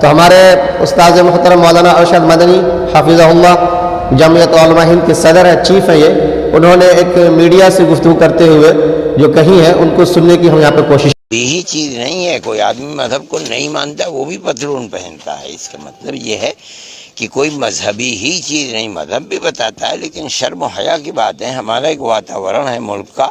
تو ہمارے استاذ محترم مولانا ارشد مدنی حافظہ اللہ جمعیت علماء ہند کے صدر ہیں، چیف ہیں یہ، انہوں نے ایک میڈیا سے گفتگو کرتے ہوئے جو کہی ہے ان کو سننے کی ہم یہاں پہ کوشش۔ یہی چیز نہیں ہے، کوئی آدمی مذہب کو نہیں مانتا وہ بھی پتلون پہنتا ہے، اس کا مطلب یہ ہے کہ کوئی مذہبی ہی چیز نہیں، مذہب بھی بتاتا ہے، لیکن شرم و حیا کی بات ہے۔ ہمارا ایک واتاورن ہے ملک کا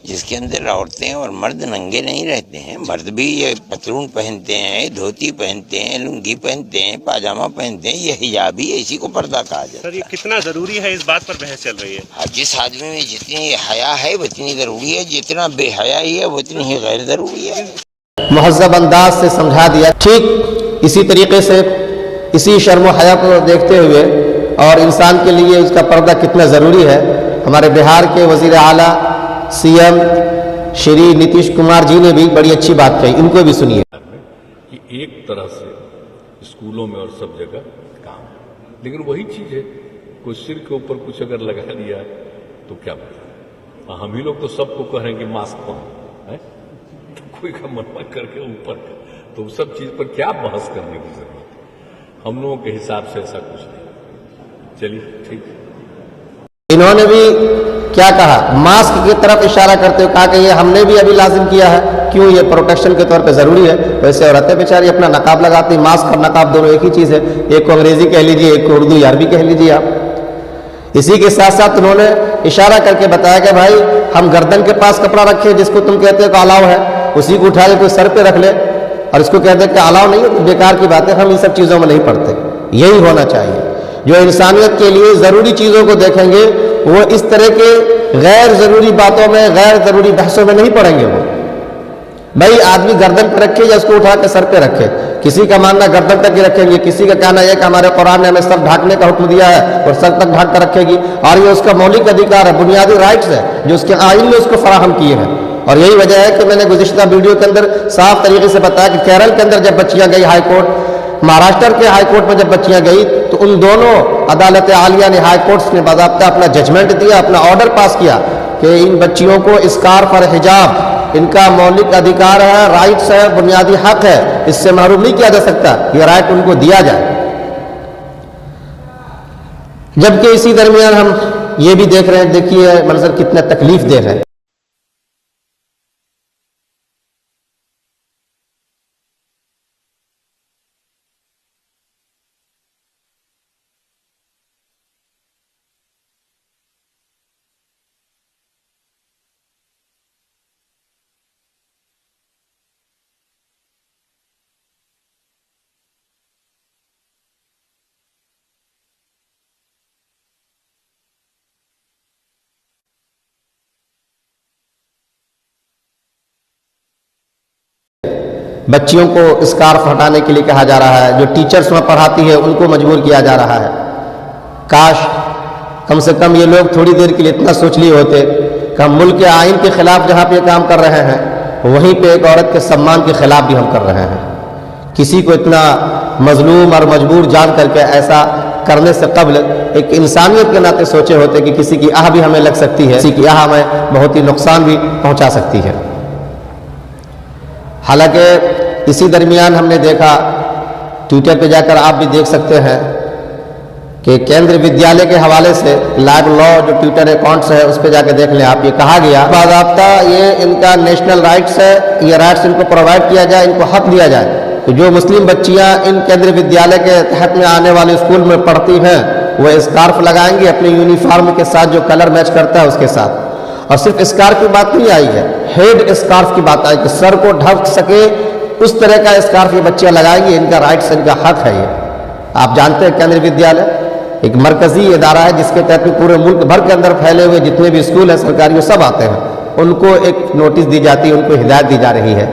جس کے اندر عورتیں اور مرد ننگے نہیں رہتے ہیں، مرد بھی یہ پتلون پہنتے ہیں، دھوتی پہنتے ہیں، لنگی پہنتے ہیں، پاجامہ پہنتے ہیں، یہ حجابی ہے، اسی کو پردہ کہا جاتا ہے۔ سر یہ کتنا ضروری ہے، اس بات پر بحث چل رہی ہے۔ جس آدمی میں جتنی حیا ہے اتنی ضروری ہے، جتنا بے حیائی ہے اتنی ہی غیر ضروری ہے۔ مہذب انداز سے سمجھا دیا۔ ٹھیک اسی طریقے سے اسی شرم و حیا کو دیکھتے ہوئے اور انسان کے لیے اس کا پردہ کتنا ضروری ہے، ہمارے بہار کے وزیر اعلیٰ سی ایم شری نتیش کمار جی نے بھی بڑی اچھی بات کہی، ان کو بھی سنیے۔ کہ ایک طرح سے اسکولوں میں اور سب جگہ کام ہے، لیکن وہی چیز ہے، کوئی سر کے اوپر کچھ اگر لگا دیا تو کیا بتا، ہم ہی لوگ تو سب کو کہہ رہے ہیں کہ ماسک پہن، کوئی کا منع کر کے اوپر کا، تو سب چیز پر کیا بحث کرنے کی ضرورت ہے؟ ہم لوگوں کے حساب سے ایسا کچھ نہیں۔ چلیے ٹھیک ہے۔ انہوں نے بھی کیا کہا، ماسک کی طرف اشارہ کرتے ہوئے کہا کہ یہ ہم نے بھی ابھی لازم کیا ہے، کیوں، یہ پروٹیکشن کے طور پہ ضروری ہے۔ ویسے عورتیں بیچاری اپنا نقاب لگاتی، ماسک اور نقاب دونوں ایک ہی چیز ہے، ایک کو انگریزی کہہ لیجیے، ایک کو اردو یا عربی کہہ لیجیے آپ۔ اسی کے ساتھ ساتھ انہوں نے اشارہ کر کے بتایا کہ بھائی ہم گردن کے پاس کپڑا رکھے جس کو تم کہتے ہو کہ الاؤ ہے، اسی کو اٹھا کے کوئی سر پہ رکھ لے اور اس کو کہتے ہیں کہ الاؤ نہیں ہے، تو بیکار کی بات ہے، ہم ان سب چیزوں میں نہیں پڑتے۔ یہی ہونا چاہیے، جو انسانیت کے لیے ضروری چیزوں کو دیکھیں گے وہ اس طرح کے غیر ضروری باتوں میں، غیر ضروری بحثوں میں نہیں پڑیں گے۔ وہ بھائی آدمی گردن پہ رکھے یا اس کو اٹھا کے سر پہ رکھے، کسی کا ماننا گردن تک ہی رکھیں گے، کسی کا کہنا یہ کہ ہمارے قرآن نے ہمیں سر ڈھانکنے کا حکم دیا ہے اور سر تک ڈھانک کر رکھے گی، اور یہ اس کا مولک ادھیکار ہے، بنیادی رائٹس ہے جو اس کے آئین نے اس کو فراہم کیے ہیں۔ اور یہی وجہ ہے کہ میں نے گزشتہ ویڈیو کے اندر صاف طریقے سے بتایا کہ کیرل کے اندر جب بچیاں گئی ہائی کورٹ، مہاراشٹر کے ہائی کورٹ میں جب بچیاں گئی تو ان دونوں عدالت عالیہ نے، ہائی کورٹس نے باضابطہ اپنا ججمنٹ دیا، اپنا آرڈر پاس کیا کہ ان بچیوں کو اسکارف اور حجاب ان کا مولک ادھیکار ہے، رائٹس ہے، بنیادی حق ہے، اس سے محروم نہیں کیا جا سکتا، یہ رائٹ ان کو دیا جائے۔ جبکہ اسی درمیان ہم یہ بھی دیکھ رہے ہیں، دیکھیے منظر کتنا تکلیف دہ ہے۔ بچیوں کو اسکارف ہٹانے کے لیے کہا جا رہا ہے، جو ٹیچرز وہاں پڑھاتی ہے ان کو مجبور کیا جا رہا ہے۔ کاش کم سے کم یہ لوگ تھوڑی دیر کے لیے اتنا سوچ لیے ہوتے کہ ہم ملک کے آئین کے خلاف جہاں پہ کام کر رہے ہیں وہیں پہ ایک عورت کے سمان کے خلاف بھی ہم کر رہے ہیں۔ کسی کو اتنا مظلوم اور مجبور جان کر کے ایسا کرنے سے قبل ایک انسانیت کے ناطے سوچے ہوتے کہ کسی کی آہ بھی ہمیں لگ سکتی ہے، کسی کی آہ ہمیں بہت ہی نقصان بھی پہنچا سکتی ہے۔ حالانکہ اسی درمیان ہم نے دیکھا، ٹویٹر پہ جا کر آپ بھی دیکھ سکتے ہیں کہ کیندر ودیالیہ کے حوالے سے لائیو لا جو ٹویٹر اکاؤنٹس ہے اس پہ جا کے دیکھ لیں آپ، یہ کہا گیا باضابطہ یہ ان کا نیشنل رائٹس ہے، یہ رائٹس ان کو پرووائڈ کیا جائے، ان کو حق دیا جائے کہ جو مسلم بچیاں ان کیندر ودیالیہ کے تحت میں آنے والے اسکول میں پڑھتی ہیں وہ اسکارف لگائیں گی اپنے یونیفارم کے ساتھ جو کلر میچ کرتا ہے اس کے ساتھ۔ اور صرف اسکارف کی بات نہیں آئی ہے، ہیڈ اسکارف کی بات آئی کہ سر کو ڈھک سکے اس طرح کا اسکارف یہ بچیاں لگائیں گی، ان کا رائٹس، ان کا حق ہے۔ یہ آپ جانتے ہیں کیندر ودیالیہ ایک مرکزی ادارہ ہے جس کے تحت پورے ملک بھر کے اندر پھیلے ہوئے جتنے بھی اسکول ہیں سرکاری وہ سب آتے ہیں، ان کو ایک نوٹس دی جاتی ہے، ان کو ہدایت دی جا رہی ہے۔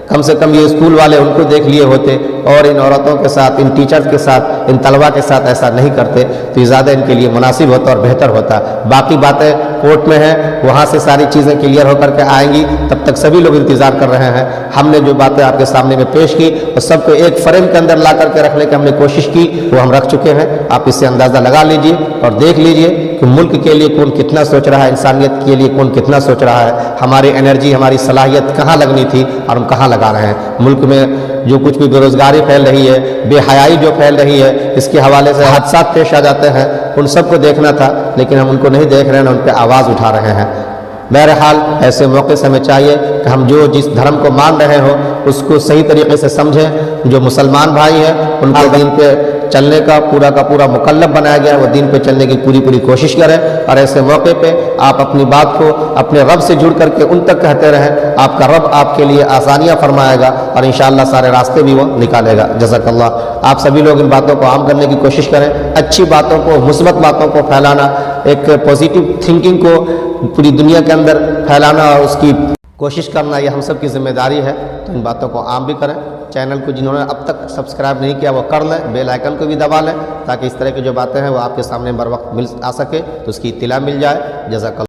کم سے کم یہ اسکول والے ان کو دیکھ لیے ہوتے اور ان عورتوں کے ساتھ، ان ٹیچرز کے ساتھ، ان طلبہ کے ساتھ ایسا نہیں کرتے تو یہ زیادہ ان کے لیے مناسب ہوتا اور بہتر ہوتا۔ باقی باتیں کورٹ میں ہیں، وہاں سے ساری چیزیں کلیئر ہو کر کے آئیں گی، تب تک سبھی لوگ انتظار کر رہے ہیں۔ ہم نے جو باتیں آپ کے سامنے میں پیش کی اور سب کو ایک فریم کے اندر لا کر کے رکھنے کی ہم نے کوشش کی، وہ ہم رکھ چکے ہیں۔ آپ اس سے اندازہ لگا لیجئے اور دیکھ لیجئے کہ ملک کے لیے کون کتنا سوچ رہا ہے، انسانیت کے لیے کون کتنا سوچ رہا ہے، ہماری انرجی، ہماری صلاحیت کہاں لگنی تھی اور ہم کہاں لگا رہے ہیں۔ ملک میں جو کچھ بھی بیروزگاری پھیل رہی ہے، بے حیائی جو پھیل رہی ہے، اس کے حوالے سے حادثات پیش آ جاتے ہیں، ان سب کو دیکھنا تھا، لیکن ہم ان کو نہیں دیکھ رہے ہیں، نہ ان پہ آواز اٹھا رہے ہیں۔ بہرحال ایسے موقع سے ہمیں چاہیے کہ ہم جو جس دھرم کو مان رہے ہوں اس کو صحیح طریقے سے سمجھیں۔ جو مسلمان بھائی ہیں ان کو دین پہ چلنے کا پورا مکلف بنایا گیا ہے، وہ دین پہ چلنے کی پوری کوشش کریں، اور ایسے موقع پہ آپ اپنی بات کو اپنے رب سے جڑ کر کے ان تک کہتے رہیں، آپ کا رب آپ کے لیے آسانیاں فرمائے گا اور انشاءاللہ سارے راستے بھی وہ نکالے گا۔ جزاک اللہ۔ آپ سبھی لوگ ان باتوں کو عام کرنے کی کوشش کریں، اچھی باتوں کو، مثبت باتوں کو پھیلانا، ایک پازیٹیو تھنکنگ کو پوری دنیا کے اندر پھیلانا اور اس کی کوشش کرنا، یہ ہم سب کی ذمہ داری ہے۔ تو ان باتوں کو عام بھی کریں۔ چینل کو جنہوں نے اب تک سبسکرائب نہیں کیا وہ کر لیں، بیل آئیکن کو بھی دبا لیں، تاکہ اس طرح کی جو باتیں ہیں وہ آپ کے سامنے بر وقت مل آ سکے، تو اس کی اطلاع مل جائے۔ جزاک اللہ۔